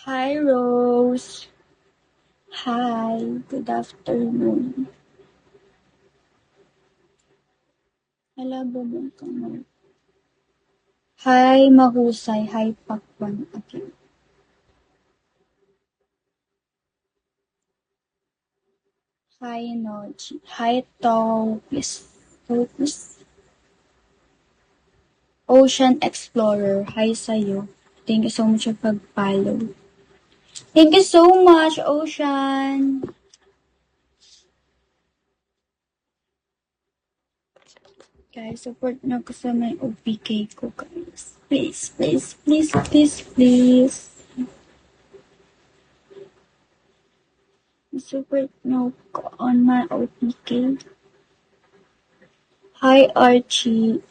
Hi, Rose. Hi, good afternoon. Hala, babang ka mo. Hi, mahusay. Hi, Pakwan again. Hi, Noji. Hi, Taupis. Taupis. Ocean Explorer. Hi sa'yo. Thank you so much for pag-follow. Thank you so much, Ocean. Guys, support nyo ko sa may OPK ko, guys. Please, please, please, please, please. Support nyo ko on my OPK. Hi, Archie.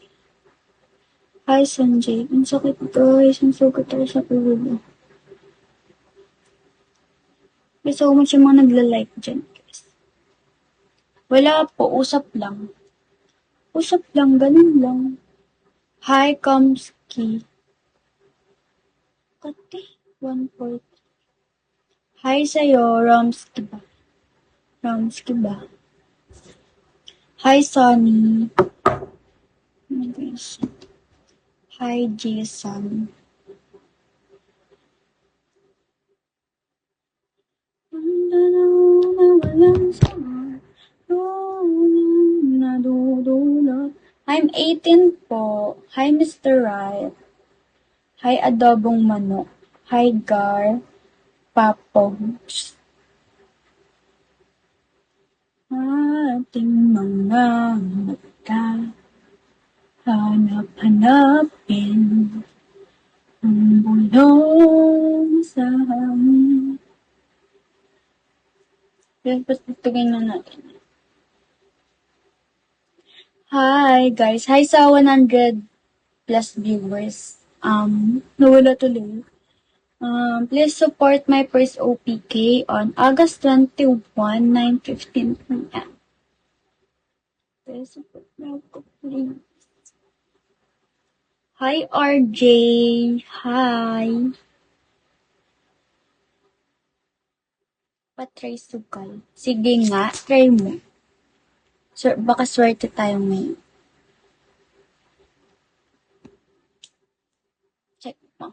Hi, Sanjay. Ang sakit, guys. Ang sugat ako sa ulo. Guys, ako much yung mga nagla-like dyan, guys. Wala po. Usap lang. Usap lang. Ganun lang. Hi, Kamski. Kati. 1/4. Hi sa'yo, Ramski ba? Ramski ba? Hi, Sunny. Oh my gosh. Hi, Jason. I'm 18 po. Hi, Mr. Right. Hi, Adobong Manok. Hi, Gar. Papogs. Ating mga mata. Hanap-hanapin. Ang bulong sa hangin. Pagtugin na natin. Hi, guys. Hi sa 100 plus viewers. Nawala tuloy. Please support my first OPK on August 21, 9:15 p.m. Please support my OPK. Hi, RJ. Hi. Patry sukal. Sige nga, try mo. Baka swerte tayo ngayon. Check mo.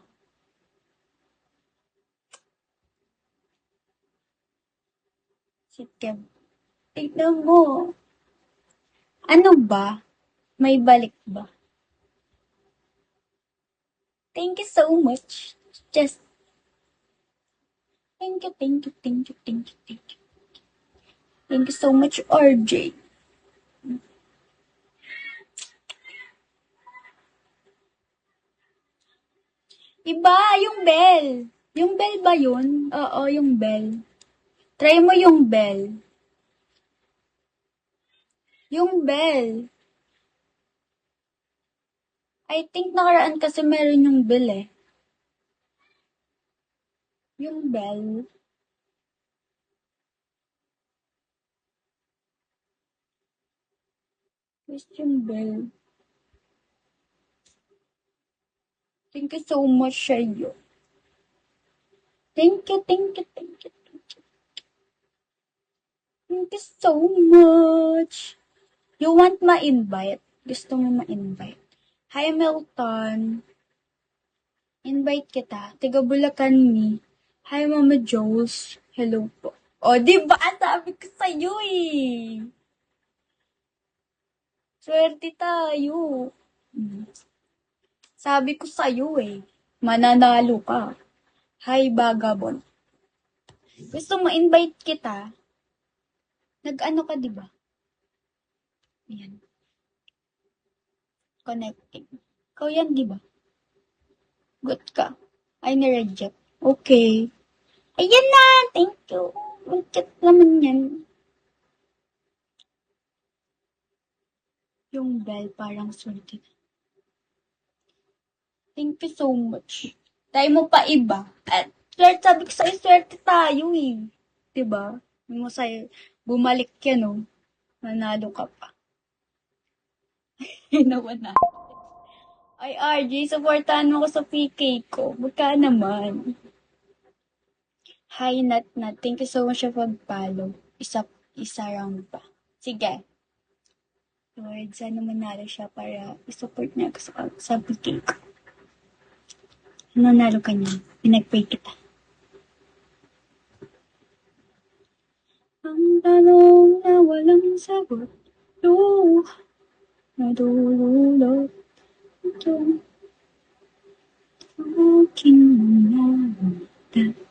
Sige. Tignan mo. Ano ba? May balik ba? Thank you so much. Just thank you, thank you, thank you, thank you, thank you. Thank you so much, RJ. Iba, yung bell. Yung bell ba yun? Oo, yung bell. Try mo yung bell. Yung bell. I think nakaraan kasi meron yung bell eh. Yung bell. Where's yung bell? Thank you so much, Shayo. Thank you, thank you, thank you, thank you. Thank you so much. You want ma-invite? Gusto mo ma-invite? Hi, Milton. Invite kita. Tiga Bulacan me. Hi, Mama Jules. Hello po. O, diba? Sabi ko sa'yo eh. Swerte tayo. Sabi ko sa'yo eh. Mananalo ka. Hi, Bagabon. Gusto mo invite kita? Nag-ano ka, diba? Ayan. Connecting. Ikaw yan, diba? Good ka. Ay, ni-reject. Okay. Ayan na! Thank you. Ang cute naman yan. Yung bell parang swerte. Thank you so much. Tayo mo pa iba. At sabi ko sa'yo, swerte tayo eh. Diba? Mo sa'yo, bumalik yan oh. Nanalo ka pa. Ginawa na. Ay, RJ, supportahan mo ko sa PK ko. Baka naman. Hi, Nat Nat. Thank you so much for pag-follow. Isa round pa. Sige. Lord, sana manalo siya para isupport niya ako sa PK ko. Nanalo ka niya. Pinag-pray kita. Ang tanong na walang sagot. Nadululot ito. Ang aking mga mata.